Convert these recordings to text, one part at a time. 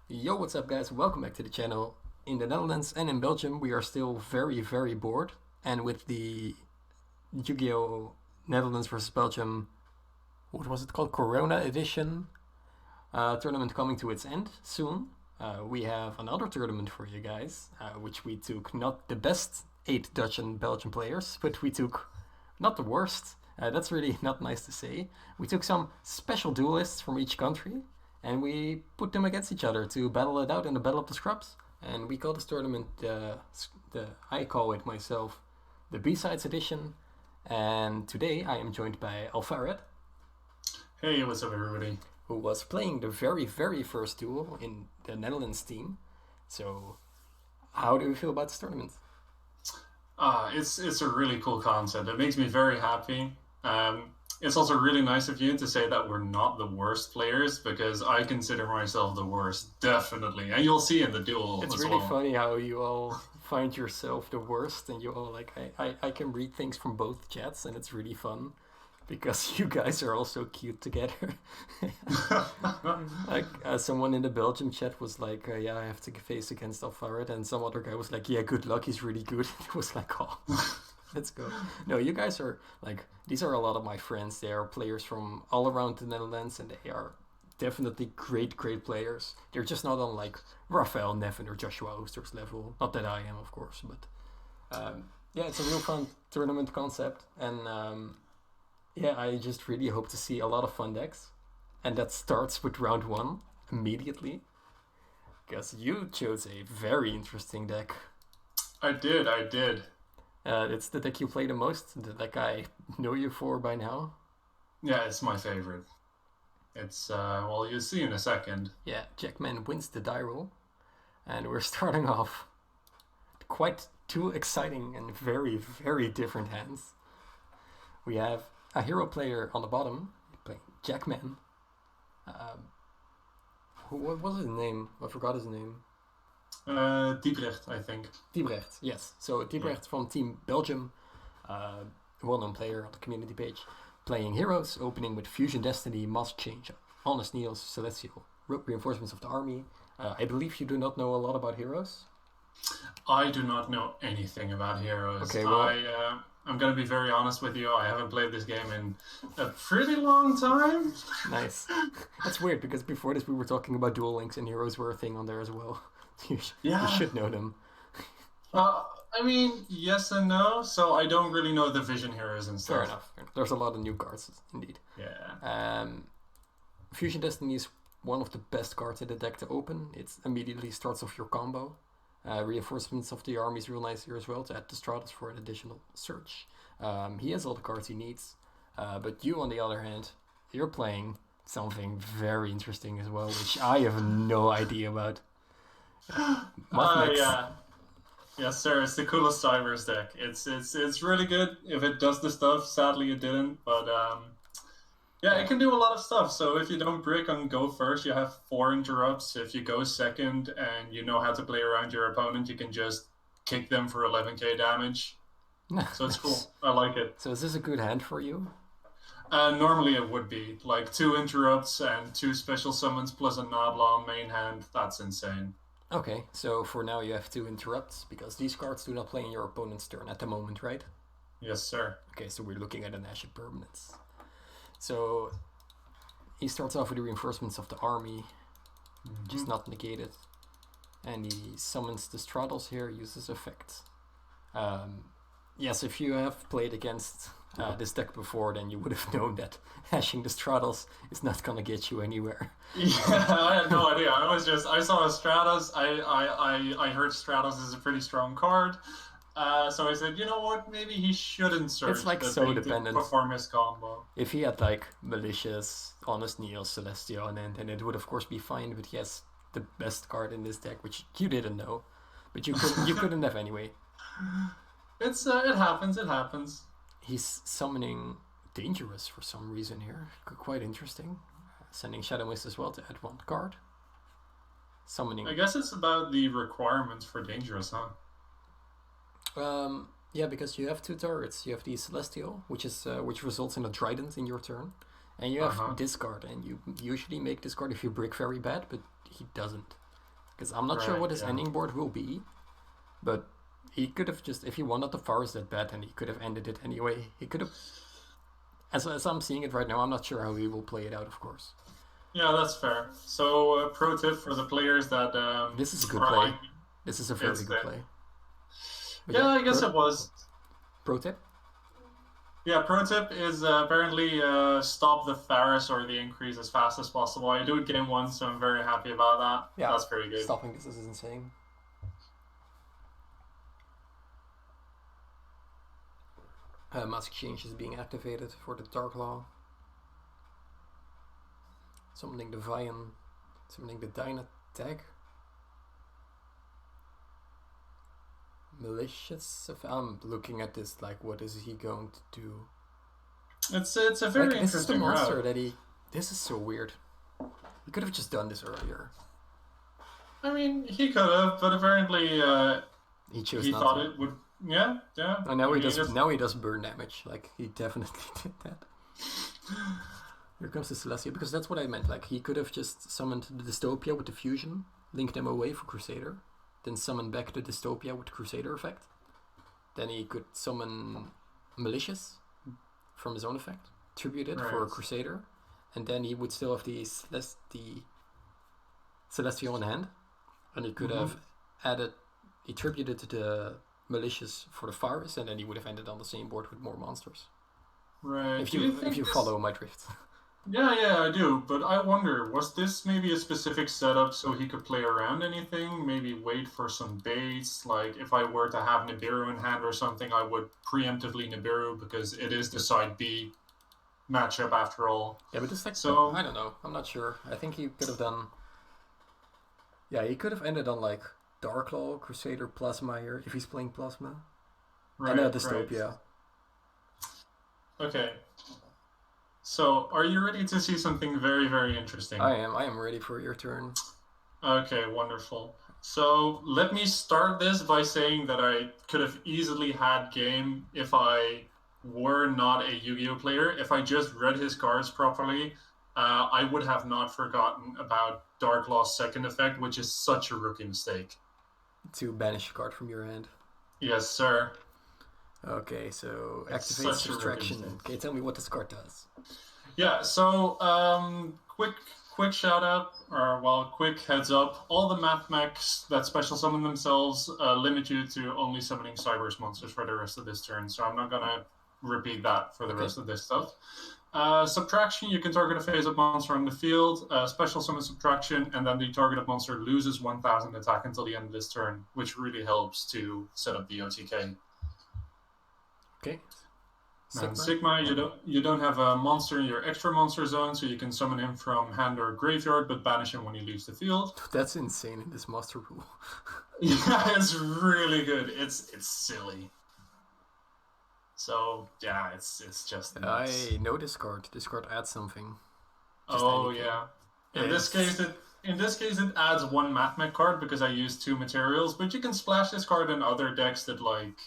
Yo, what's up guys? Welcome back to the channel. In the Netherlands and in Belgium we are still very bored, and with the Yu-Gi-Oh! Netherlands versus Belgium, what was it called? Corona edition tournament coming to its end soon. We have another tournament for you guys, which we took not the best 8 Dutch and Belgian players, but we took not the worst. That's really not nice to say. We took some special duelists from each country and we put them against each other to battle it out in the Battle of the Scrubs. And we call this tournament I call it myself the B-Sides edition. And today I am joined by Alpharad, Hey, what's up, everybody? who was playing the very first duel in the Netherlands team. So, how do you feel about this tournament? It's a really cool concept. It makes me very happy. It's also really nice of you to say that we're not the worst players because I consider myself the worst, definitely. And you'll see in the duel It's as really well. funny how you all find yourself the worst, and you all like I can read things from both chats, and it's really fun because you guys are all so cute together. Like someone in the Belgium chat was like, "Yeah, I have to face against Alpharad," and some other guy was like, "Yeah, good luck. He's really good." It was like, "Oh, let's go." No, you guys are like these are a lot of my friends. They are players from all around the Netherlands, and they are definitely great players. They're just not on like Raphael, Nevin, or Joshua Oster's level. Not that I am, of course, but yeah, it's a real fun tournament concept, and yeah, I just really hope to see a lot of fun decks, and that starts with round one immediately because you chose a very interesting deck. I did. It's the deck you play the most, the deck I know you for by now. Yeah, it's my favorite. Well, you'll see in a second. Yeah, Jackman wins the die roll, and we're starting off quite two exciting and very different hands. We have a hero player on the bottom playing Jackman. Um, what was his name? I forgot his name. Diebrecht, I think. Diebrecht, yes. So Yeah. Diebrecht from Team Belgium, uh, well-known player on the community page, playing heroes, opening with Fusion Destiny, Mask Change, Honest Neos, Celestial, Reinforcements of the Army. I believe you do not know a lot about heroes. I do not know anything about heroes. Okay, well, I'm gonna be very honest with you. I haven't played this game in a pretty long time. nice. That's weird because before this we were talking about Duel Links and heroes were a thing on there as well. You Yeah. should know them. Uh, I mean, yes and no. So I don't really know the vision heroes and Fair stuff. enough. There's a lot of new cards, indeed. Yeah. Fusion Destiny is one of the best cards in the deck to open. It immediately starts off your combo. Reinforcements of the army is real nice here as well to add the Stratus for an additional search. He has all the cards he needs. But you, on the other hand, you're playing something very interesting as well, which I have no idea about. Mathmechs. Yeah. Yes, sir. It's the coolest timers deck. It's really good if it does the stuff. Sadly, it didn't, but yeah, it can do a lot of stuff. So if you don't brick on go first, you have 4 interrupts. If you go second and you know how to play around your opponent, you can just kick them for 11k damage. So it's cool. Nice. I like it. So is this a good hand for you? Normally it would be like 2 interrupts and 2 special summons plus a Nabla on main hand. That's insane. Okay, so for now you have 2 interrupts because these cards do not play in your opponent's turn at the moment, right? Yes, sir. Okay, so we're looking at an Ashen Permanence. So he starts off with the reinforcements of the army, which is not negated, and he summons the Straddles here, uses effect. Yes, if you have played against this deck before, then you would have known that hashing the Straddles is not gonna get you anywhere. Yeah, I had no idea. I saw a Stratos. I heard Stratos is a pretty strong card. So I said, you know what? Maybe he shouldn't search It's like the so thing to dependent. perform his combo. If he had like Malicious, Honest Neil, Celestial, and then it would of course be fine. But he has the best card in this deck, which you didn't know, but you couldn't have anyway. It happens. It happens. He's summoning Dangerous for some reason here. Quite interesting. Sending Shadow Mist as well to add 1 card. Summoning. I guess it's about the requirements for dangerous, huh? Yeah, because you have 2 turrets. You have the Celestial, which results in a Trident in your turn, and you have Uh-huh. discard, and you usually make discard if you brick very bad, but he doesn't. Because I'm not sure what his ending board will be, but he could have just, if he wanted the forest that bad, then he could have ended it anyway. He could have, as I'm seeing it right now, I'm not sure how he will play it out, of course. Yeah, that's fair. So, pro tip for the players that this is a good play. This is a very good play. But yeah, I guess it was. Pro tip? Yeah, pro tip is apparently stop the Faris or the increase as fast as possible. I do it game 1, so I'm very happy about that. Yeah, that's very good. Stopping this is insane. Mass Exchange is being activated for the Dark Law. Summoning the Vian. Summoning the Dyna tag. Malicious. I'm looking at this like, what is he going to do? It's a very interesting this is the monster route. that he. This is so weird. He could have just done this earlier. I mean, he could have, but apparently he chose. He not thought to. it would. Yeah. And now he does. Now he does burn damage. Like he definitely did that. Here comes the Celestia, because that's what I meant. Like he could have just summoned the Dystopia with the fusion, linked them away for Crusader. Then summon back the Dystopia with the Crusader effect. Then he could summon Malicious from his own effect, tribute it for a Crusader, and then he would still have the Celestial in hand, and he could have added, he tributed the Malicious for the Faris, and then he would have ended on the same board with more monsters. Right. If you follow my drift. Yeah, I do. But I wonder, was this maybe a specific setup so he could play around anything? Maybe wait for some baits? Like, if I were to have Nibiru in hand or something, I would preemptively Nibiru because it is the side B matchup after all. Yeah, but this deck, so I don't know. I'm not sure. I think he could have done... Yeah, he could have ended on, like, Darklaw, Crusader, Plasma here, if he's playing Plasma. Right, and Dystopia. Right. Okay. So, are you ready to see something very, very interesting? I am ready for your turn. Okay, wonderful. So, let me start this by saying that I could have easily had game if I were not a Yu-Gi-Oh player. If I just read his cards properly, I would have not forgotten about Darklaw's second effect, which is such a rookie mistake. To banish a card from your hand. Yes, sir. Okay, so activate Subtraction. Okay, tell me what this card does. Yeah, so quick shout out, or well, quick heads up. All the Mathmechs that special summon themselves limit you to only summoning Cyberse monsters for the rest of this turn, so I'm not gonna repeat that for the rest of this stuff. Subtraction, you can target a phase-up monster on the field, special summon Subtraction, and then the targeted monster loses 1000 attack until the end of this turn, which really helps to set up the OTK. Okay. Sigma, you don't have a monster in your extra monster zone, so you can summon him from hand or graveyard, but banish him when he leaves the field. That's insane in this master rule. Yeah, it's really good. It's silly. So yeah, it's just nuts. I know this card. This card adds something. Anything. Yeah. In this case, it adds one Mathmech card because I use 2 materials. But you can splash this card in other decks that like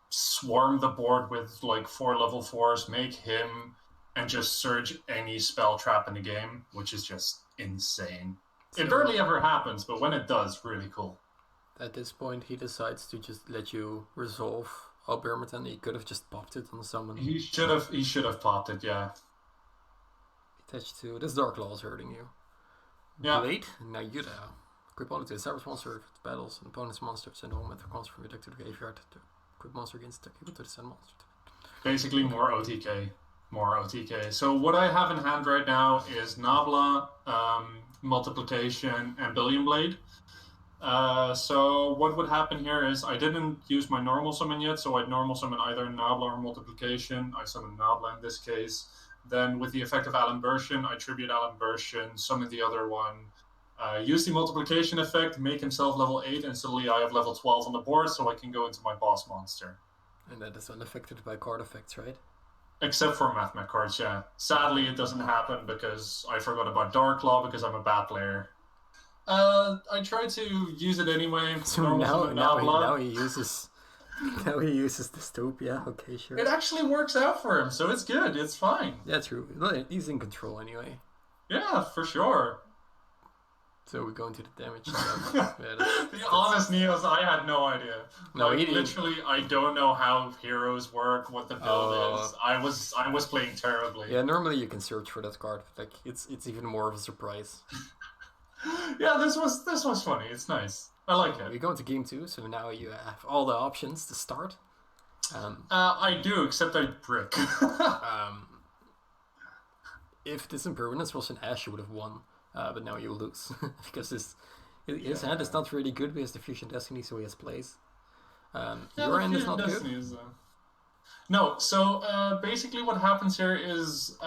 swarm the board with like 4 level 4s, make him, and just surge any spell trap in the game, which is just insane. So, it barely ever happens, but when it does, really cool. At this point, he decides to just let you resolve Albermaton. He could have just popped it on someone. He should have popped it, yeah. Attached to this Darklaw is hurting you. Yeah. Blade, now Yuda. Equip all of the Cyberse monster if it battles an opponent's monster, send home with the monster from your deck to the graveyard. Equip monster against attack equal to the send monster. Basically, more OTK. So what I have in hand right now is Nabla, Multiplication, and Billion Blade. So what would happen here is I didn't use my normal summon yet, so I'd normal summon either Nabla or Multiplication. I summon Nabla in this case. Then with the effect of Alan Bershin, I tribute Alan Bershin, summon the other one, use the Multiplication effect, make himself level 8, and suddenly I have level 12 on the board, so I can go into my boss monster. And that is unaffected by card effects, right? Except for Mathmech cards, yeah. Sadly, it doesn't happen because I forgot about Darklaw because I'm a bad player. I try to use it anyway. So now he uses Dystopia. Okay, sure. It actually works out for him, so it's good. It's fine. Yeah, true. Well, he's in control anyway. Yeah, for sure. So we go into the damage stuff. Yeah, The honest Neos, I had no idea. No, like, he didn't. literally, I don't know how heroes work, what the build is. I was playing terribly. Yeah, normally you can search for that card. Like it's even more of a surprise. Yeah, this was funny. It's nice. I like it. We go into game 2, so now you have all the options to start. I do, except I brick. If this impermanence was an Ash, you would have won. But now you lose because his hand is not really good because the Fusion Destiny, so he has plays. Your hand is not good. No, so basically what happens here is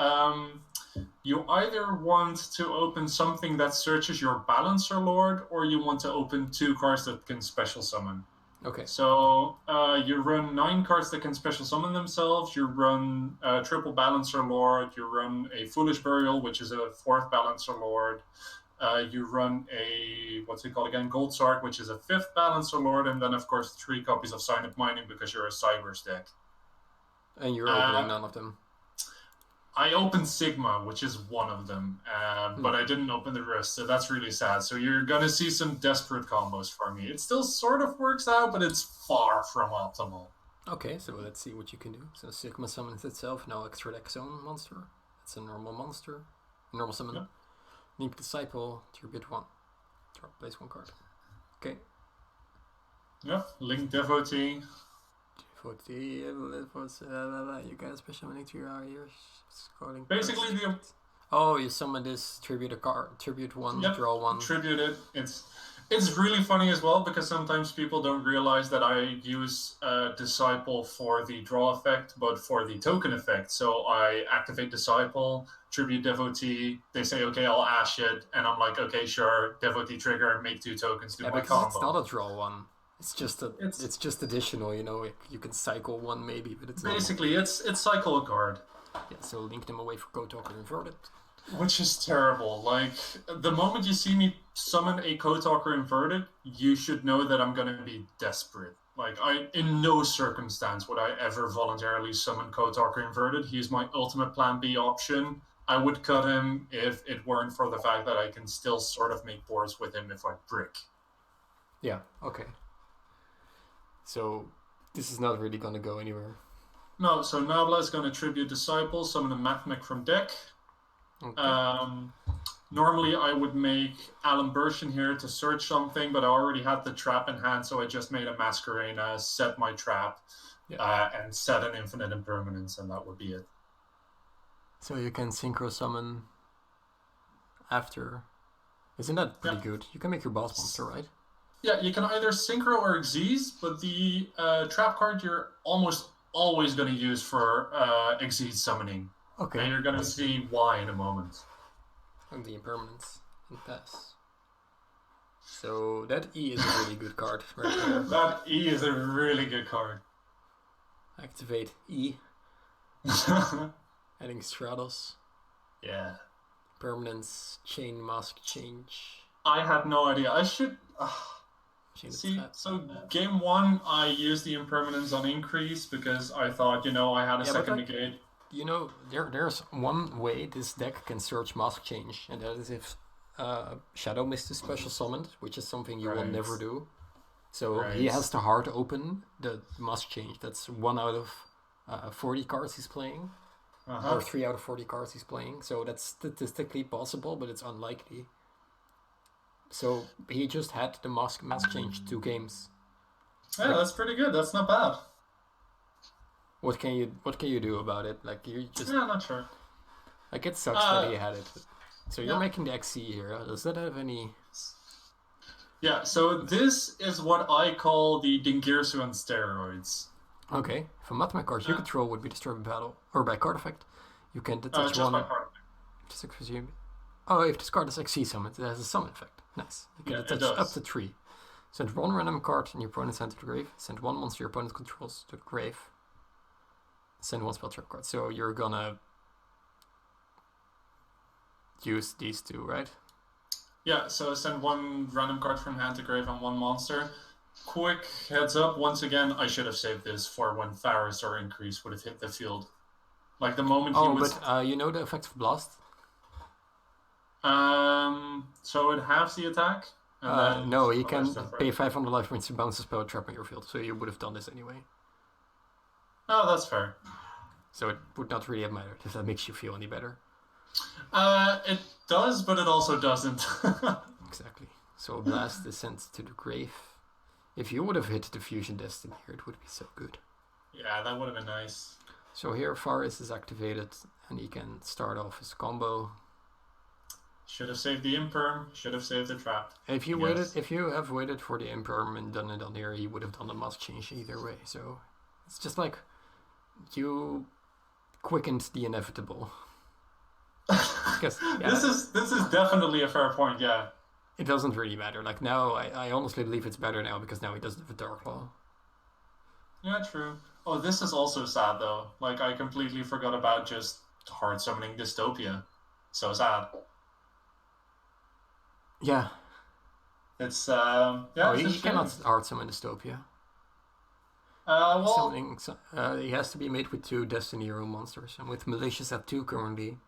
you either want to open something that searches your Balancer Lord, or you want to open 2 cards that can special summon. Okay. So you run 9 cards that can special summon themselves. You run triple Balancer Lord. You run a Foolish Burial, which is a 4th Balancer Lord. You run a, what's it called again? Gold Sark, which is a 5th Balancer Lord. And then, of course, 3 copies of Sign of Mining because you're a Cybers deck. And you're opening none of them. I opened Sigma, which is one of them, but I didn't open the rest, so that's really sad. So you're going to see some desperate combos for me. It still sort of works out, but it's far from optimal. Okay, so let's see what you can do. So Sigma summons itself, now extra deck zone monster. It's a normal monster. Normal summon. Yep. Link Disciple, tribute 1. Place 1 card. Okay. Yep, Link Devotee. You guys special summon to your ears. Basically, you summon this, tribute a card, tribute 1, yep, draw 1. Tribute it. It's really funny as well because sometimes people don't realize that I use Disciple for the draw effect, but for the token effect. So I activate Disciple, tribute Devotee. They say, okay, I'll Ash it, and I'm like, okay, sure, Devotee trigger, make 2 tokens, do my combo. It's not a draw 1. It's just additional, you know. You can cycle 1 maybe, but it's basically not. It's cycle a card. Yeah, so link them away for Code Talker Inverted. Which is terrible. Like, the moment you see me summon a Code Talker Inverted, you should know that I'm gonna be desperate. Like, in no circumstance would I ever voluntarily summon Code Talker Inverted. He's my ultimate plan B option. I would cut him if it weren't for the fact that I can still sort of make boards with him if I brick. Yeah, okay. So, this is not really going to go anywhere. No, so Nabla is going to tribute Disciple, summon a Mathmech from deck. Okay. Normally I would make Alan Bershin here to search something, but I already had the trap in hand, so I just made a Masquerena, set my trap, and set an Infinite Impermanence, and that would be it. So you can Synchro Summon after. Isn't that pretty good? You can make your boss monster, right? Yeah, you can either Synchro or Xyz, but the trap card you're almost always going to use for Xyz summoning. Okay. And you're going to see why in a moment. And the impermanence and pass. So that E is a really good card right there. That E is a really good card. Activate E. Adding Stratos. Yeah. Permanence, chain, mask, change. I had no idea. I should... See, so game 1, I used the impermanence on increase because I thought, I had a second negate. There's one way this deck can search mask change, and that is if Shadow Mist is special summoned, which is something you will never do. So he has to hard open the mask change. That's 1 out of 40 cards he's playing, or 3 out of 40 cards he's playing. So that's statistically possible, but it's unlikely. So he just had the mask change 2 games. Yeah, that's pretty good. That's not bad. What can you do about it? Like you just I'm not sure. Like it sucks that he had it. So you're making the XC here. Does that have any? Yeah. So this is what I call the Dingirsu on steroids. Okay. For Mathmech cards, you control would be destroyed by battle or by card effect. You can detach just one. by card effect. Oh, if this card is XC summoned, it has a summon effect. Nice. You can attach up to 3. Send 1 random card in your opponent's hand to the grave. Send 1 monster your opponent controls to the grave. Send 1 spell trap card. So you're gonna use these 2, right? Yeah, so send 1 random card from hand to grave and 1 monster. Quick heads up, once again, I should have saved this for when Faris or Increase would have hit the field. Like the moment you know the effect of Blast? So it halves the attack, and then No, you other can stuff, pay right? 500 life points to bounce a spell trap on your field, so you would have done this anyway. Oh, that's fair. So it would not really have mattered if that makes you feel any better. It does, but it also doesn't. Exactly. So a blast is sent to the grave. If you would have hit the Fusion Destiny here, it would be so good. Yeah, that would have been nice. So here Faris is activated, and he can start off his combo. Should have saved the imperm. Should have saved the trap. If you have waited for the imperm and done it on here, he would have done a mask change either way. So it's just like you quickened the inevitable. Because This is definitely a fair point. Yeah. it doesn't really matter. Like now, I honestly believe it's better now because now he doesn't have a Dark Claw. Yeah, true. Oh, this is also sad though. Like I completely forgot about just hard summoning Dystopia. So sad. Yeah. It's Oh, it's a he shame. cannot hard summon Dystopia. Well, He has to be made with 2 Destiny Hero monsters, and with Malicious at 2 currently.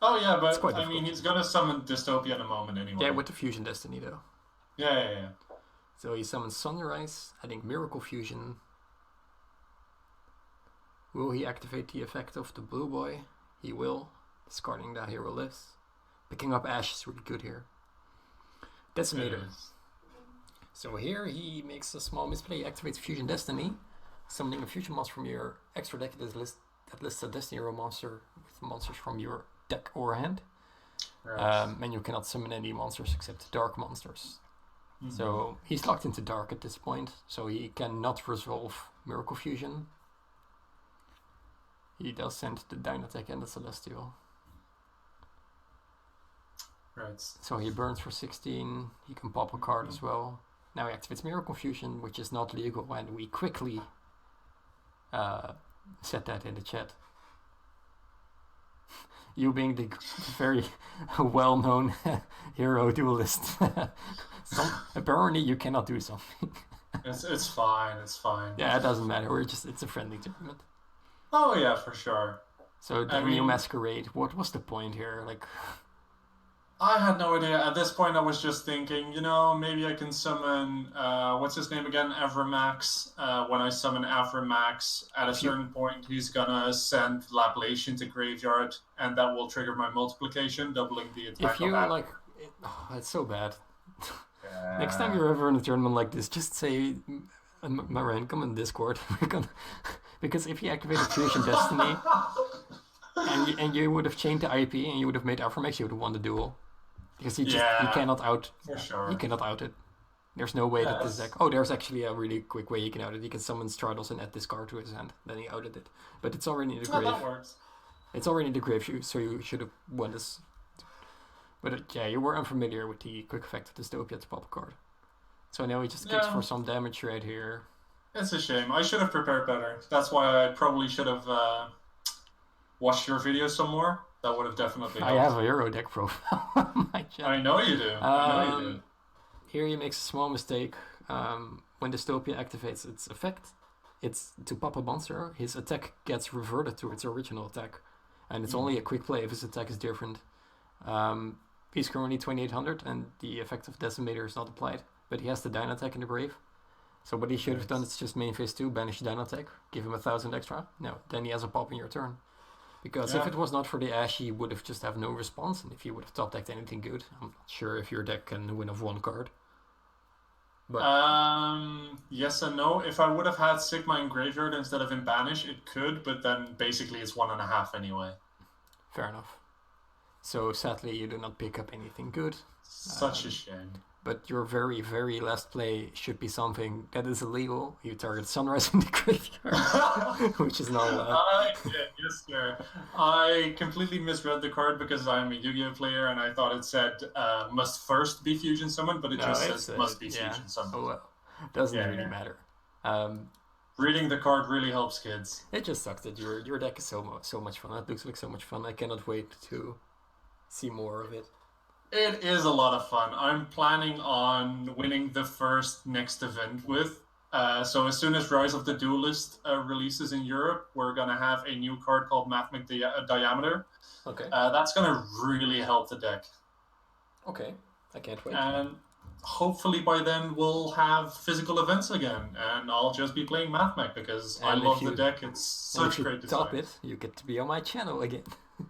oh yeah, It's but quite I mean difficult. he's gonna summon Dystopia in a moment anyway. Yeah, with the Fusion Destiny though. Yeah. So he summons Sunrise, adding Miracle Fusion. Will he activate the effect of the Blue Boy? He will, discarding the Hero Lives. Picking up Ash is really good here. Decimator. So here he makes a small misplay, activates Fusion Destiny, summoning a fusion monster from your extra deck that lists a Destiny Hero monster with monsters from your deck or hand. Right. And you cannot summon any monsters except dark monsters. So he's locked into dark at this point, so he cannot resolve Miracle Fusion. He does send the Dynatech and the Celestial. Right. So he burns for 16, he can pop a card as well. Now he activates Miracle Fusion, which is not legal, and we quickly set that in the chat. You being the very well-known hero duelist. Apparently you cannot do something. It's fine. It's fine. Yeah, it doesn't matter. It's a friendly tournament. Oh yeah, for sure. So the new Masquerade. What was the point here? Like, I had no idea. At this point, I was just thinking, maybe I can summon, what's his name again? Avramax. When I summon Avramax, at a certain point, he's gonna send Lablation to Graveyard, and that will trigger my multiplication, doubling the attack. if you like, it's so bad. Next time you're ever in a tournament like this, just say, Maran, come in Discord. Because if you activated Fusion Destiny, and you would have chained the IP, and you would have made Alpharad, you would have won the duel. Because you cannot out. For sure. You cannot out it. There's no way that this deck. Oh, there's actually a really quick way you can out it. He can summon Stratos and add this card to his hand. Then he outed it. But it's already in the grave. That works. It's already in the grave, so you should have won this. But you were unfamiliar with the quick effect of Dystopia to pop a card. So now he just kicks for some damage right here. It's a shame. I should have prepared better. That's why I probably should have watched your video some more. That would have definitely helped. I have a hero deck profile on my channel. I know you do. I know you do. Here he makes a small mistake. When Dystopia activates its effect, it's to pop a monster. His attack gets reverted to its original attack. And it's only a quick play if his attack is different. He's currently 2800 and the effect of Decimator is not applied. But he has the Dynatech in the grave. So what he should have done is just main phase 2, banish Dynatech, give him 1000 extra. No, then he has a pop in your turn. Because if it was not for the Ash, he would have just have no response, and if you would have top decked anything good, I'm not sure if your deck can win off one card. But yes and no. If I would have had Sigma in Graveyard instead of in Banish, it could, but then basically it's 1.5 anyway. Fair enough. So sadly, you do not pick up anything good. Such a shame. But your very, very last play should be something that is illegal. You target Sunrise in the graveyard, which is not allowed. Yes, sir. I completely misread the card because I'm a Yu-Gi-Oh player and I thought it said must first be fusion summoned, but it just says must be fusion summoned. Oh well, doesn't really matter. Reading the card really helps kids. It just sucks that your deck is so much fun. It looks like so much fun. I cannot wait to see more of it. It is a lot of fun. I'm planning on winning the first next event with So as soon as Rise of the Duelist releases in Europe, we're gonna have a new card called Mathmech Diameter. Okay. That's gonna really help the deck. Okay. I can't wait. And hopefully by then we'll have physical events again, and I'll just be playing Mathmech because I And love if the you deck. It's such if you great top design. it, you get to be on my channel again.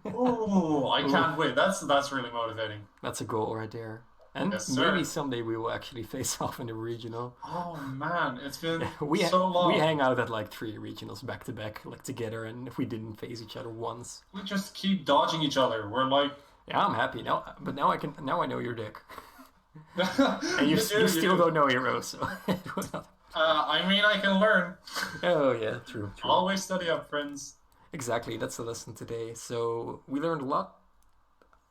Oh, I Ooh. can't wait. That's really motivating. That's a goal right there. And Yes, maybe sir. someday we will actually face off in the regional. Oh man, it's been We so long. we hang out at like 3 regionals back to back, like together, and if we didn't face each other once. We just keep dodging each other. We're like, Yeah, I'm happy now. But now I know your deck, and you you still do. don't know heroes. So I mean, I can learn. oh yeah, true. Always study up, friends. Exactly, that's the lesson today. So we learned a lot.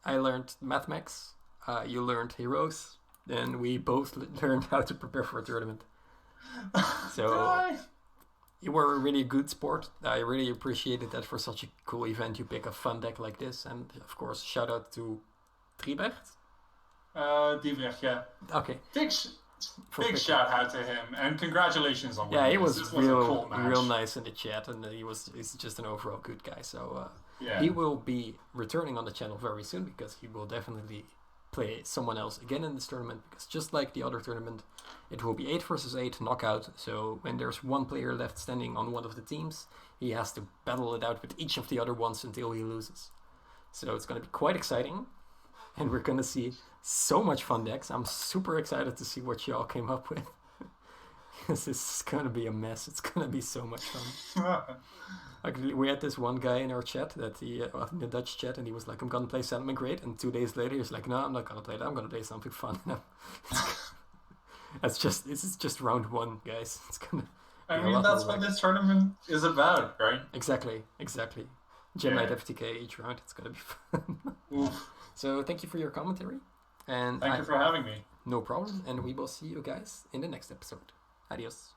I learned Mathmechs. You learned heroes, and we both learned how to prepare for a tournament. So you were a really good sport. I really appreciated that for such a cool event. You pick a fun deck like this, and of course, shout out to Diebrecht. Diebrecht, yeah. Okay, Big shout out to him, and congratulations on winning. yeah, he this. was This was a real cool match. real nice in the chat, and he's just an overall good guy. So Yeah. he will be returning on the channel very soon because he will definitely play someone else again in this tournament, because just like the other tournament, it will be 8 versus 8 knockout. So when there's one player left standing on one of the teams, he has to battle it out with each of the other ones until he loses. So it's going to be quite exciting, and we're going to see so much fun decks. I'm super excited to see what y'all came up with. Because this is going to be a mess. It's going to be so much fun. Like, we had this one guy in our chat that in the Dutch chat, and he was like, "I'm gonna play Sentiment Great," and 2 days later he's like, "No, I'm not gonna play that. I'm gonna play something fun." This is just round 1, guys. It's gonna. I mean, that's what this tournament is about, right? Exactly. Gem Knight FTK each round. It's gonna be fun. Oof. So thank you for your commentary, and Thank you for having me. no problem. And we will see you guys in the next episode. Adios.